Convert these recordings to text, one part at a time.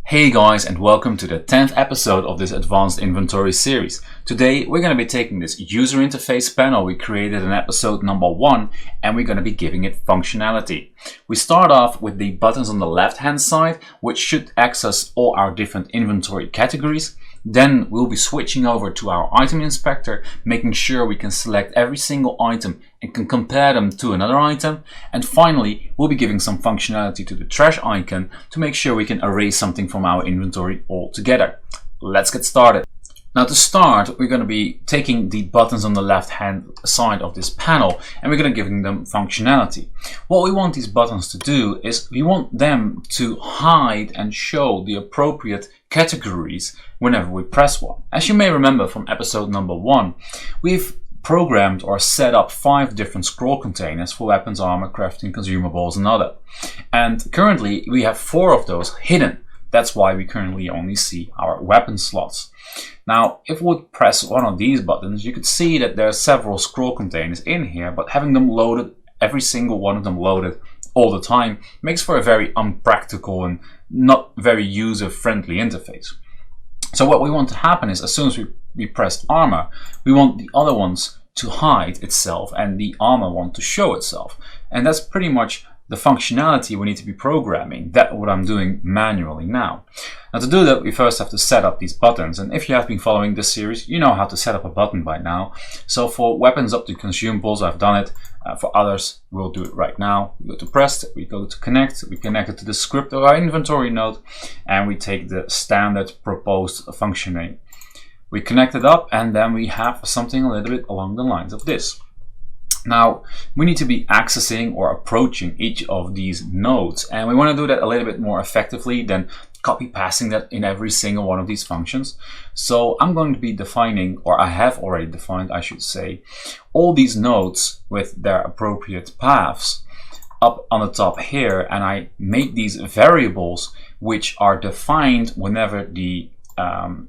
Hey guys, and welcome to the 10th episode of this advanced inventory series. Today we're going to be taking this user interface panel we created in episode number 1 and we're going to be giving it functionality. We start off with the buttons on the left hand side, which should access all our different inventory categories. Then we'll be switching over to our item inspector, making sure we can select every single item and can compare them to another item. And finally, we'll be giving some functionality to the trash icon to make sure we can erase something from our inventory altogether. Let's get started. Now to start, we're going to be taking the buttons on the left hand side of this panel and we're going to be giving them functionality. What we want these buttons to do is we want them to hide and show the appropriate categories whenever we press one. As you may remember from episode number 1, we've programmed or set up 5 different scroll containers for weapons, armor, crafting, consumables and other. And currently we have 4 of those hidden. That's why we currently only see our weapon slots. Now, if we would press one of these buttons, you could see that there are several scroll containers in here, but having them loaded, every single one of them loaded all the time, makes for a very unpractical and not very user-friendly interface. So what we want to happen is, as soon as we press armor, we want the other ones to hide itself and the armor one to show itself. And that's pretty much the functionality we need to be programming. That's what I'm doing manually now. Now to do that, we first have to set up these buttons. And if you have been following this series, you know how to set up a button by now. So for weapons up to consumables, I've done it. For others, we'll do it right now. We go to pressed, we go to connect, we connect it to the script of our inventory node, and we take the standard proposed function name. We connect it up, and then we have something a little bit along the lines of this. Now, we need to be accessing or approaching each of these nodes, and we want to do that a little bit more effectively than copy pasting that in every single one of these functions. So I'm going to be defining, or I have already defined, I should say, all these nodes with their appropriate paths up on the top here, and I make these variables which are defined whenever the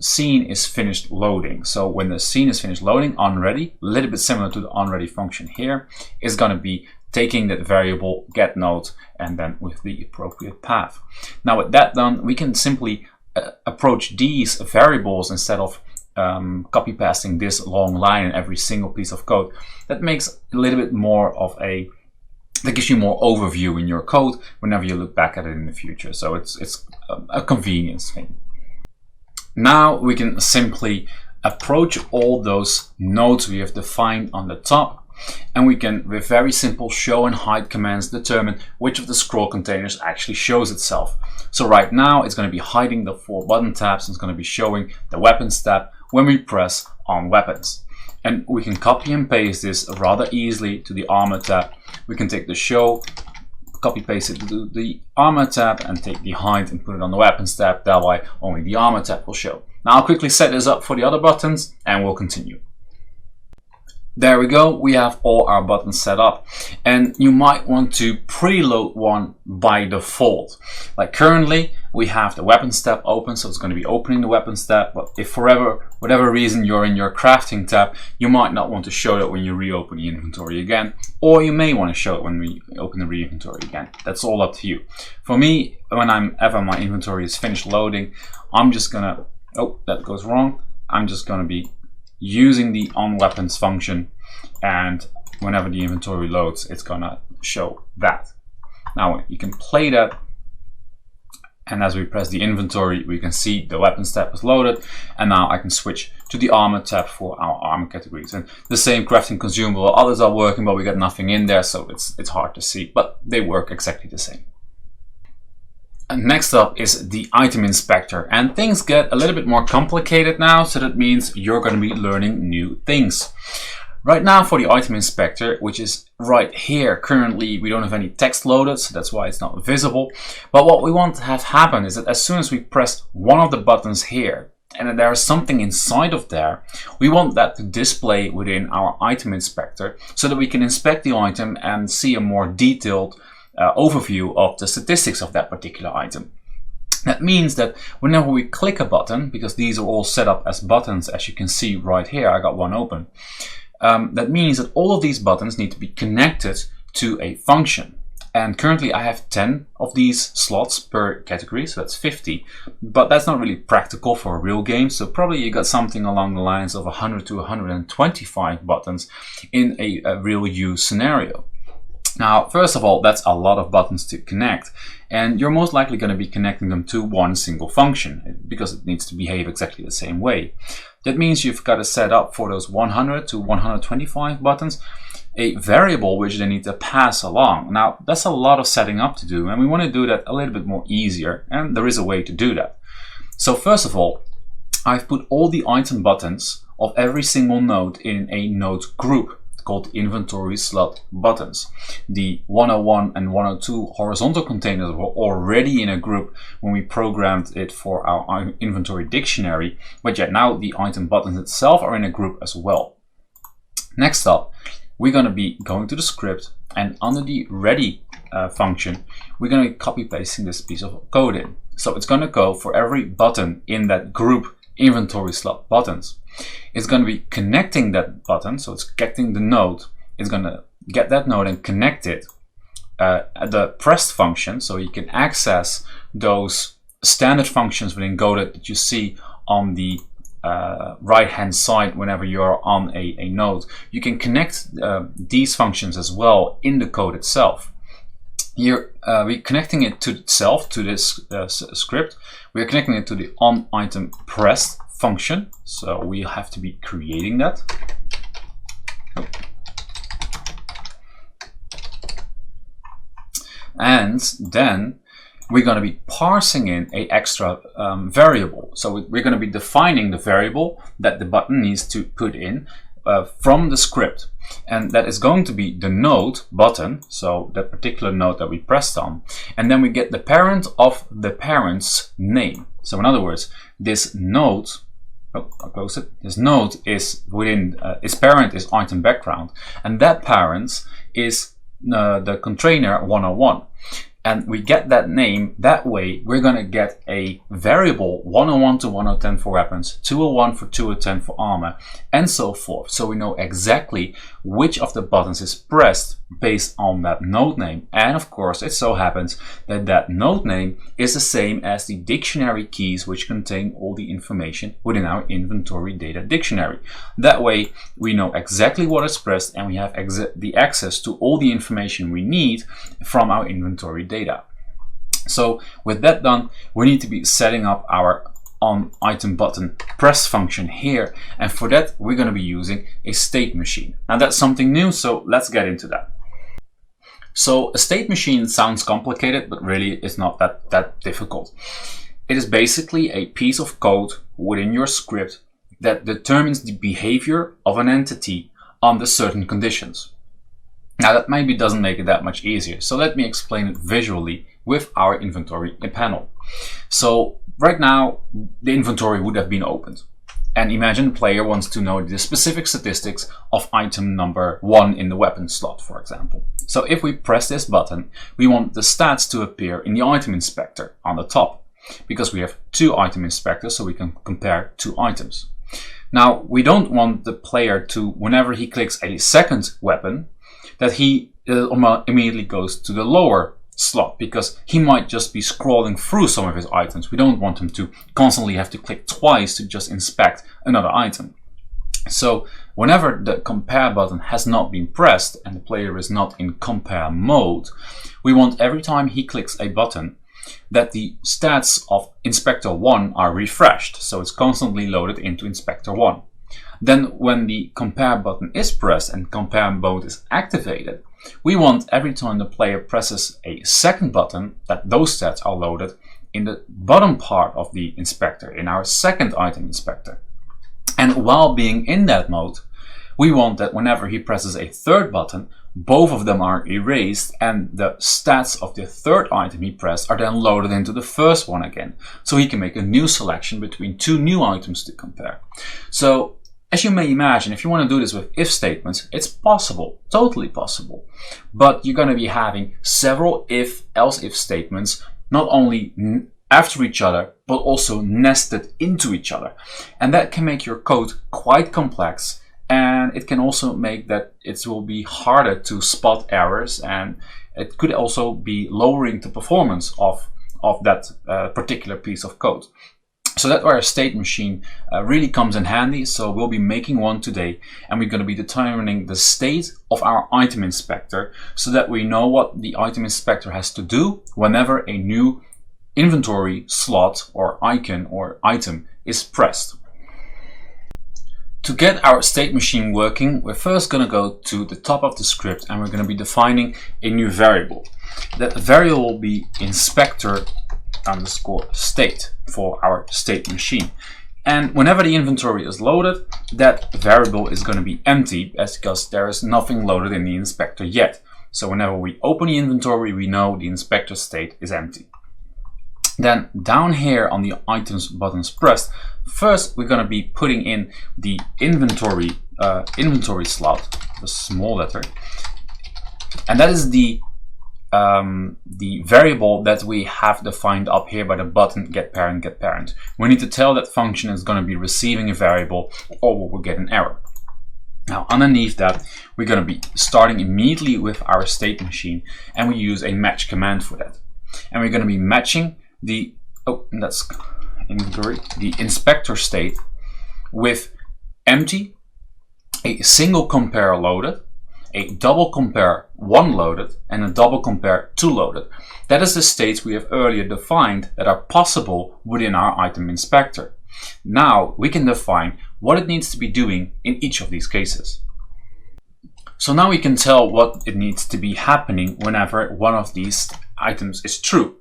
scene is finished loading. So when the scene is finished loading, onReady, a little bit similar to the onReady function here, is going to be taking that variable get node and then with the appropriate path. Now with that done, we can simply approach these variables instead of copy pasting this long line in every single piece of code. That makes a little bit more of a, that gives you more overview in your code whenever you look back at it in the future. So it's a convenience thing. Now we can simply approach all those nodes we have defined on the top, and we can, with very simple show and hide commands, determine which of the scroll containers actually shows itself. So right now it's going to be hiding the 4 button tabs and it's going to be showing the weapons tab when we press on weapons. And we can copy and paste this rather easily to the armor tab. We can take the show, copy paste it to the armor tab and take the hide and put it on the weapons tab. That way only the armor tab will show. Now I'll quickly set this up for the other buttons and we'll continue. There we go, we have all our buttons set up, and you might want to preload one by default. Like currently we have the weapons tab open, so it's going to be opening the weapons tab, but if for whatever reason you're in your crafting tab, you might not want to show that when you reopen the inventory again, or you may want to show it when we open the re-inventory again. That's all up to you. For me, whenever my inventory is finished loading, I'm just gonna, oh, that goes wrong. I'm just gonna be using the onWeapons function, and whenever the inventory loads, it's gonna show that. Now you can play that, and as we press the inventory, we can see the weapons tab is loaded, and now I can switch to the armor tab for our armor categories. And the same crafting consumable, others are working, but we got nothing in there, so it's hard to see, but they work exactly the same. And next up is the item inspector, and things get a little bit more complicated now, so that means you're going to be learning new things. Right now for the item inspector, which is right here, currently we don't have any text loaded, so that's why it's not visible. But what we want to have happen is that as soon as we press one of the buttons here, and then there is something inside of there, we want that to display within our item inspector so that we can inspect the item and see a more detailed overview of the statistics of that particular item. That means that whenever we click a button, because these are all set up as buttons, as you can see right here, I got one open. That means that all of these buttons need to be connected to a function. And currently I have 10 of these slots per category, so that's 50. But that's not really practical for a real game, so probably you got something along the lines of 100 to 125 buttons in a real use scenario. Now, first of all, that's a lot of buttons to connect, and you're most likely going to be connecting them to one single function because it needs to behave exactly the same way. That means you've got to set up for those 100 to 125 buttons a variable which they need to pass along. Now, that's a lot of setting up to do, and we want to do that a little bit more easier, and there is a way to do that. So first of all, I've put all the item buttons of every single node in a node group called inventory slot buttons. The 101 and 102 horizontal containers were already in a group when we programmed it for our inventory dictionary, but yet now the item buttons itself are in a group as well. Next up, we're going to be going to the script, and under the ready function, we're going to be copy pasting this piece of code in. So it's going to go for every button in that group inventory slot buttons. It's going to be connecting that button, so it's getting the node. It's going to get that node and connect it at the pressed function, so you can access those standard functions within Godot that you see on the right hand side whenever you're on a node. You can connect these functions as well in the code itself. Here we're connecting it to itself, to this script. We're connecting it to the onItemPressed function, so we have to be creating that. And then we're going to be parsing in a extra variable. So we're going to be defining the variable that the button needs to put in from the script, and that is going to be the node button, so that particular node that we pressed on, and then we get the parent of the parent's name. So in other words, this node, I'll close it. This node is within its parent is item background, and that parent is the container 101. And we get that name. That way, we're going to get a variable 101 to 110 for weapons, 201 for 210 for armor, and so forth. So we know exactly which of the buttons is pressed based on that node name. And of course, it so happens that that node name is the same as the dictionary keys which contain all the information within our inventory data dictionary. That way, we know exactly what is pressed, and we have the access to all the information we need from our inventory data. So with that done, we need to be setting up our onItemButtonPress function here, and for that we're going to be using a state machine. Now that's something new, so let's get into that. So a state machine sounds complicated, but really it's not that difficult. It is basically a piece of code within your script that determines the behavior of an entity under certain conditions. Now that maybe doesn't make it that much easier, so let me explain it visually with our inventory panel. So right now the inventory would have been opened, and imagine the player wants to know the specific statistics of item number 1 in the weapon slot, for example. So if we press this button, we want the stats to appear in the item inspector on the top, because we have 2 item inspectors, so we can compare 2 items. Now we don't want the player to, whenever he clicks a second weapon, that he immediately goes to the lower slot, because he might just be scrolling through some of his items. We don't want him to constantly have to click twice to just inspect another item. So whenever the compare button has not been pressed and the player is not in compare mode, we want every time he clicks a button that the stats of Inspector 1 are refreshed, so it's constantly loaded into Inspector 1. Then when the compare button is pressed and compare mode is activated, we want every time the player presses a second button that those stats are loaded in the bottom part of the inspector, in our second item inspector. And while being in that mode, we want that whenever he presses a third button, both of them are erased and the stats of the third item he pressed are then loaded into the first one again, so he can make a new selection between 2 new items to compare. So as you may imagine, if you want to do this with if statements, it's possible, totally possible. But you're going to be having several if, else if statements, not only after each other, but also nested into each other. And that can make your code quite complex and it can also make that it will be harder to spot errors, and it could also be lowering the performance of that particular piece of code. So that's where a state machine really comes in handy. So we'll be making one today, and we're going to be determining the state of our item inspector so that we know what the item inspector has to do whenever a new inventory slot or icon or item is pressed. To get our state machine working, we're first going to go to the top of the script, and we're going to be defining a new variable. That variable will be inspector_state for our state machine. And whenever the inventory is loaded, that variable is going to be empty because there is nothing loaded in the inspector yet. So whenever we open the inventory, we know the inspector state is empty. Then down here on the items buttons pressed, first we're going to be putting in the inventory slot, the small letter, and that is the variable that we have defined up here by the button getParent. We need to tell that function is going to be receiving a variable, or we'll get an error. Now underneath that, we're going to be starting immediately with our state machine, and we use a match command for that. And we're going to be matching the inspector state with empty, a single compare loaded, a double compare one loaded, and a double compare two loaded. That is the states we have earlier defined that are possible within our item inspector. Now we can define what it needs to be doing in each of these cases. So now we can tell what it needs to be happening whenever one of these items is true.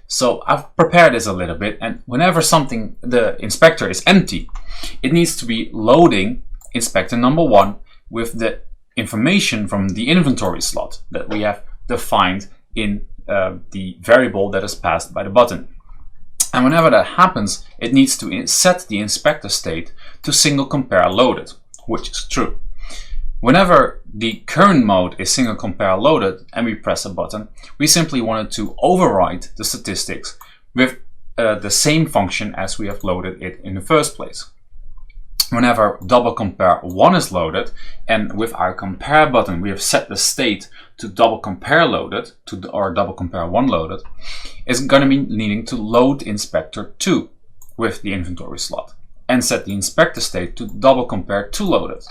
So I've prepared this a little bit, and whenever the inspector is empty, it needs to be loading inspector number one with the information from the inventory slot that we have defined in the variable that is passed by the button. And whenever that happens, it needs to set the inspector state to single compare loaded, which is true. Whenever the current mode is single compare loaded and we press a button, we simply wanted to overwrite the statistics with the same function as we have loaded it in the first place. Whenever double compare one is loaded, and with our compare button we have set the state to double compare loaded or double compare one loaded, it's going to be needing to load inspector 2 with the inventory slot and set the inspector state to double compare 2 loaded.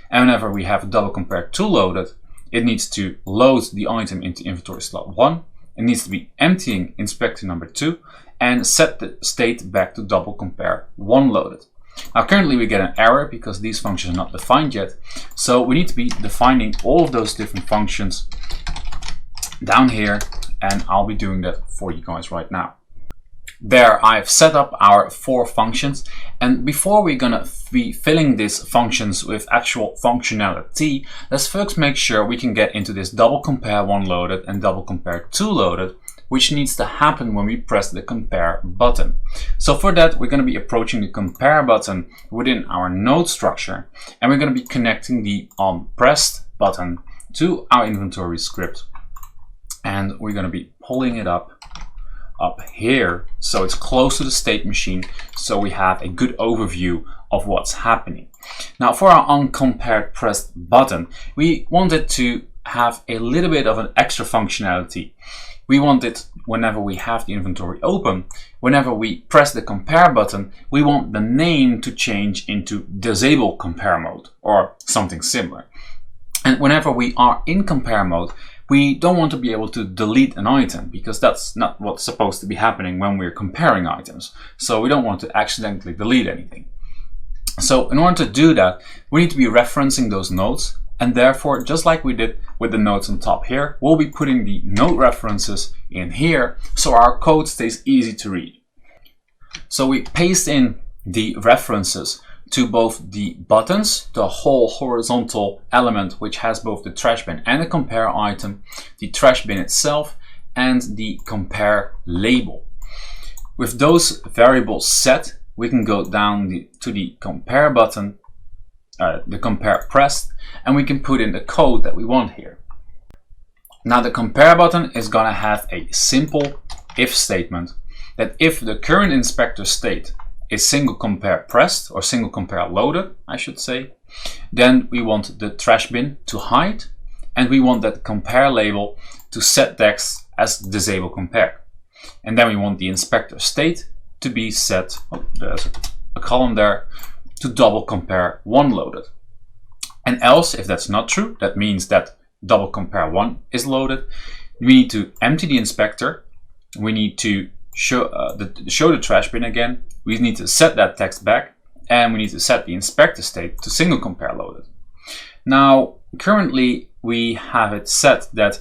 And whenever we have double compare 2 loaded, it needs to load the item into inventory slot 1. It needs to be emptying inspector number 2 and set the state back to double compare 1 loaded. Now currently we get an error because these functions are not defined yet, so we need to be defining all of those different functions down here, and I'll be doing that for you guys right now. There I've set up our 4 functions, and before we're gonna be filling these functions with actual functionality, let's first make sure we can get into this double compare 1 loaded and double compare 2 loaded, which needs to happen when we press the compare button. So for that, we're going to be approaching the compare button within our node structure, and we're going to be connecting the onPressed button to our inventory script, and we're going to be pulling it up here so it's close to the state machine, so we have a good overview of what's happening. Now for our onCompared pressed button, we wanted to have a little bit of an extra functionality. We want it whenever we have the inventory open, whenever we press the compare button, we want the name to change into disable compare mode or something similar. And whenever we are in compare mode, we don't want to be able to delete an item because that's not what's supposed to be happening when we're comparing items. So we don't want to accidentally delete anything. So in order to do that, we need to be referencing those nodes. And therefore, just like we did with the nodes on top here, we'll be putting the node references in here so our code stays easy to read. So we paste in the references to both the buttons, the whole horizontal element which has both the trash bin and the compare item, the trash bin itself, and the compare label. With those variables set, we can go down to the compare button, the compare pressed, and we can put in the code that we want here. Now the compare button is going to have a simple if statement that if the current inspector state is single compare pressed or single compare loaded, I should say, Then we want the trash bin to hide, and we want that compare label to set text as disable compare. And then we want the inspector state to be set, oh, there's a column there, to double compare 1 loaded. And else, if that's not true, that means that double compare 1 is loaded, we need to empty the inspector, we need to show the trash bin again, we need to set that text back, and we need to set the inspector state to single compare loaded. Now, currently we have it set that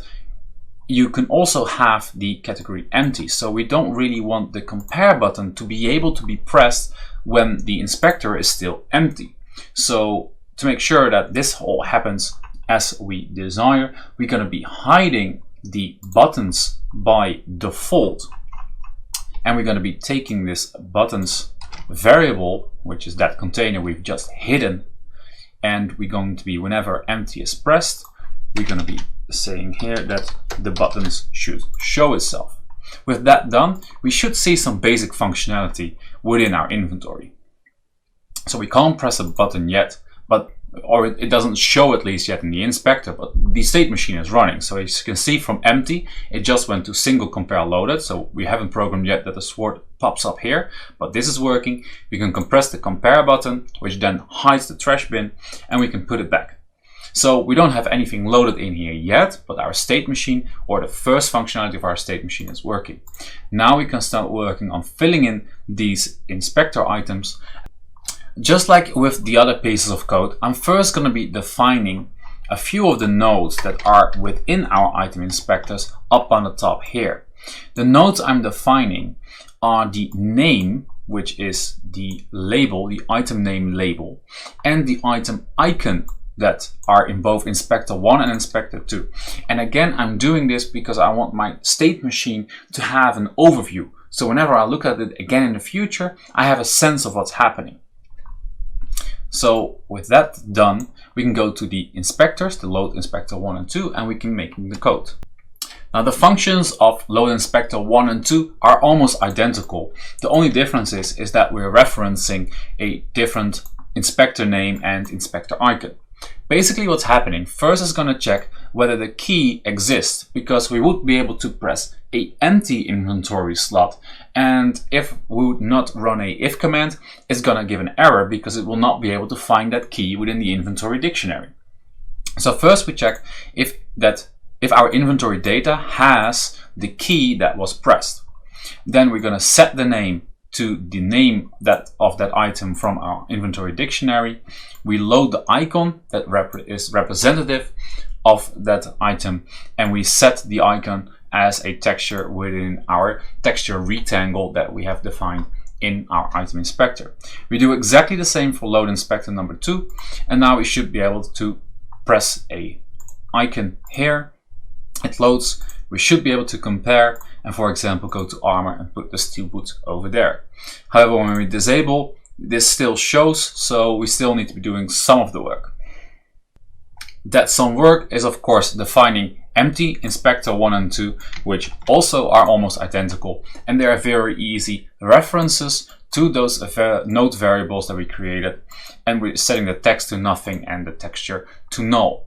you can also have the category empty, so we don't really want the compare button to be able to be pressed when the inspector is still empty. So to make sure that this all happens as we desire, we're going to be hiding the buttons by default, and we're going to be taking this buttons variable, which is that container we've just hidden, and we're going to be, whenever empty is pressed, we're going to be saying here that the buttons should show itself. With that done, we should see some basic functionality within our inventory. So we can't press a button yet, or it doesn't show at least yet in the inspector, but the state machine is running. So as you can see from empty, it just went to single compare loaded. So we haven't programmed yet that the sword pops up here, but this is working. We can compress the compare button, which then hides the trash bin, and we can put it back. So we don't have anything loaded in here yet, but our state machine, or the first functionality of our state machine, is working. Now we can start working on filling in these inspector items. Just like with the other pieces of code, I'm first going to be defining a few of the nodes that are within our item inspectors up on the top here. The nodes I'm defining are the name, which is the label, the item name label, and the item icon that are in both inspector 1 and inspector 2. And again, I'm doing this because I want my state machine to have an overview. So whenever I look at it again in the future, I have a sense of what's happening. So with that done, we can go to the inspectors, the load inspector 1 and 2, and we can make the code. Now the functions of load inspector 1 and 2 are almost identical. The only difference is that we're referencing a different inspector name and inspector icon. Basically what's happening, first is going to check whether the key exists, because we would be able to press an empty inventory slot, and if we would not run a if command, it's going to give an error because it will not be able to find that key within the inventory dictionary. So first we check if our inventory data has the key that was pressed. Then we're going to set the name to the name of that item from our inventory dictionary. We load the icon that is representative of that item, and we set the icon as a texture within our texture rectangle that we have defined in our item inspector. We do exactly the same for load inspector number 2, and now we should be able to press a icon here. It loads. We should be able to compare and, for example, go to armor and put the steel boot over there. However, when we disable, this still shows, so we still need to be doing some of the work. That some work is, of course, defining empty inspector 1 and 2, which also are almost identical, and they are very easy references to those node variables that we created, and we're setting the text to nothing and the texture to null.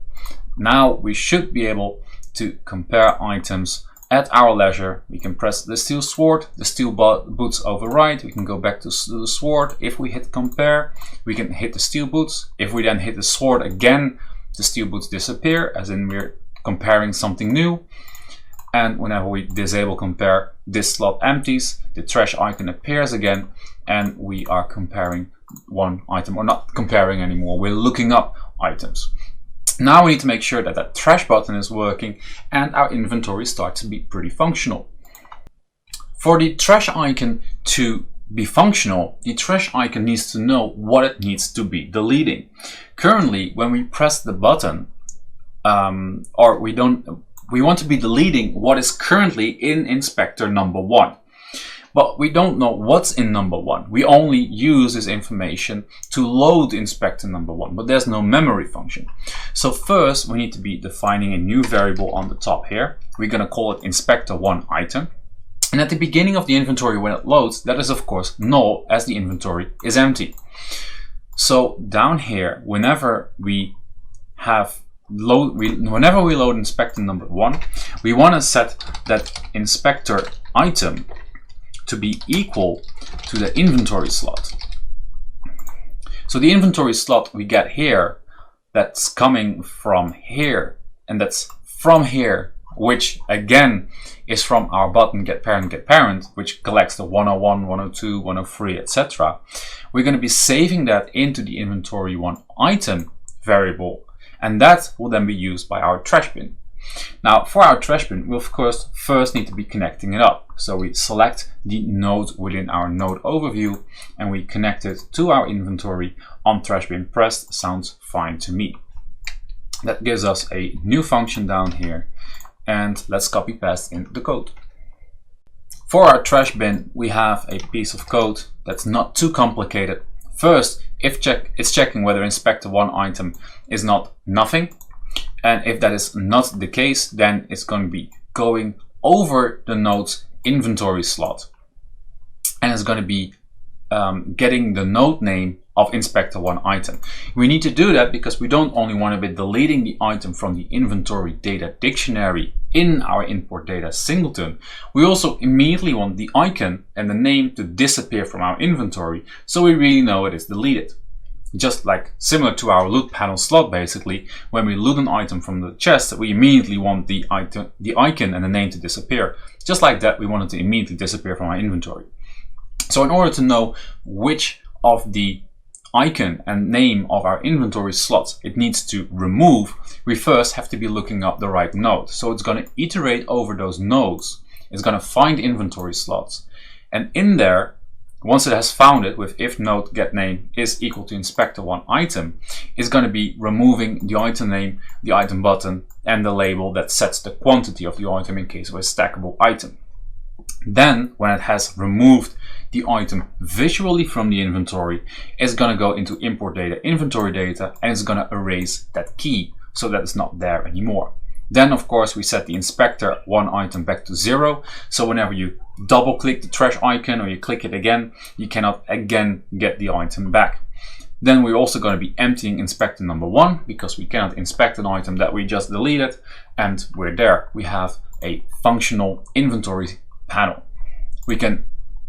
Now we should be able to compare items at our leisure. We can press the steel sword, the steel boots override, we can go back to the sword. If we hit compare, we can hit the steel boots. If we then hit the sword again, the steel boots disappear, as in we're comparing something new. And whenever we disable compare, this slot empties, the trash icon appears again, and we are comparing one item, or not comparing anymore, we're looking up items. Now we need to make sure that that trash button is working and our inventory starts to be pretty functional. For the trash icon to be functional, the trash icon needs to know what it needs to be deleting. Currently, when we press the button, we want to be deleting what is currently in inspector number 1. But we don't know what's in number 1. We only use this information to load inspector number 1, but there's no memory function. So first we need to be defining a new variable on the top here. We're going to call it inspector 1 item. And at the beginning of the inventory when it loads, that is of course null, as the inventory is empty. So down here, whenever we load inspector number 1, we want to set that inspector item to be equal to the inventory slot. So the inventory slot we get here, that's coming from here, and that's from here, which again is from our button getParent, which collects the 101, 102, 103, etc. We're going to be saving that into the inventory 1 item variable, and that will then be used by our trash bin. Now for our trash bin, we of course first need to be connecting it up. So we select the node within our node overview and we connect it to our inventory on trash bin pressed. Sounds fine to me. That gives us a new function down here, and let's copy paste in the code. For our trash bin, we have a piece of code that's not too complicated. First, it's checking whether inspector 1 item is not nothing. And if that is not the case, then it's going to be going over the node's inventory slot. And it's going to be getting the node name of inspector 1 item. We need to do that because we don't only want to be deleting the item from the inventory data dictionary in our import data singleton. We also immediately want the icon and the name to disappear from our inventory, so we really know it is deleted. Just like similar to our loot panel slot, basically, when we loot an item from the chest, we immediately want the icon and the name to disappear. Just like that, we want it to immediately disappear from our inventory. So in order to know which of the icon and name of our inventory slots it needs to remove, we first have to be looking up the right node. So it's going to iterate over those nodes. It's going to find inventory slots, and in there, once it has found it with if node get name is equal to inspector 1 item, is going to be removing the item name, the item button, and the label that sets the quantity of the item in case of a stackable item. Then, when it has removed the item visually from the inventory, it's going to go into import data, inventory data, and it's going to erase that key so that it's not there anymore. Then, of course, we set the inspector 1 item back to 0. So whenever you double click the trash icon or you click it again, you cannot again get the item back. Then we're also going to be emptying inspector number 1 because we cannot inspect an item that we just deleted, and we're there. We have a functional inventory panel. We can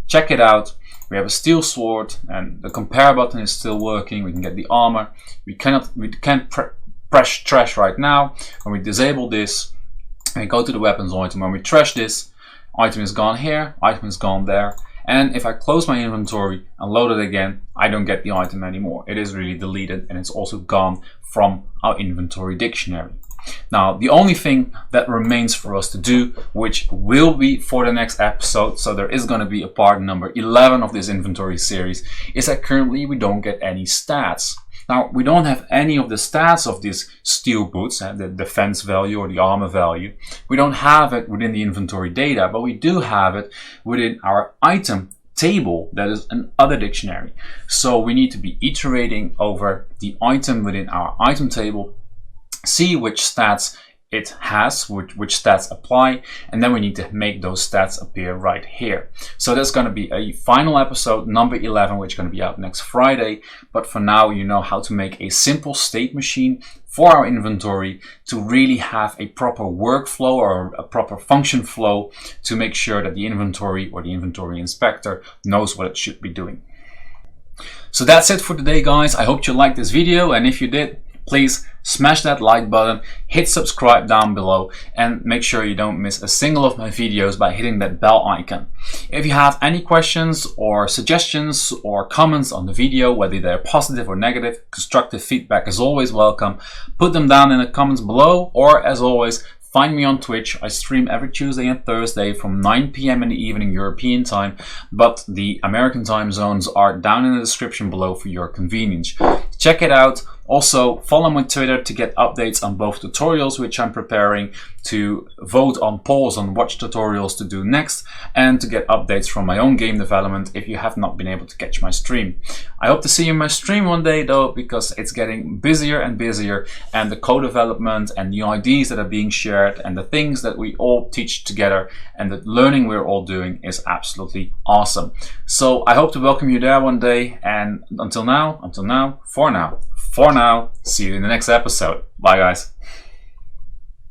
check it out. We have a steel sword and the compare button is still working. We can get the armor. We can't press trash right now. When we disable this and we go to the weapons item, when we trash this, item is gone here, item is gone there. And if I close my inventory and load it again, I don't get the item anymore. It is really deleted and it's also gone from our inventory dictionary. Now, the only thing that remains for us to do, which will be for the next episode, so there is going to be a part number 11 of this inventory series, is that currently we don't get any stats. Now, we don't have any of the stats of these steel boots, the defense value or the armor value. We don't have it within the inventory data, but we do have it within our item table, that is another dictionary. So we need to be iterating over the item within our item table, see which stats it has, which stats apply, and then we need to make those stats appear right here. So that's going to be a final episode, number 11, which is going to be out next Friday. But for now, you know how to make a simple state machine for our inventory to really have a proper workflow or a proper function flow to make sure that the inventory or the inventory inspector knows what it should be doing. So that's it for today, guys. I hope you liked this video, and if you did, please smash that like button, hit subscribe down below, and make sure you don't miss a single of my videos by hitting that bell icon. If you have any questions or suggestions or comments on the video, whether they're positive or negative, constructive feedback is always welcome. Put them down in the comments below, or as always, find me on Twitch. I stream every Tuesday and Thursday from 9 p.m. in the evening European time, but the American time zones are down in the description below for your convenience. Check it out. Also, follow me on Twitter to get updates on both tutorials which I'm preparing, to vote on polls on what tutorials to do next, and to get updates from my own game development if you have not been able to catch my stream. I hope to see you in my stream one day though, because it's getting busier and busier, and the co-development and new ideas that are being shared and the things that we all teach together and the learning we're all doing is absolutely awesome. So I hope to welcome you there one day, and for now, see you in the next episode. Bye guys.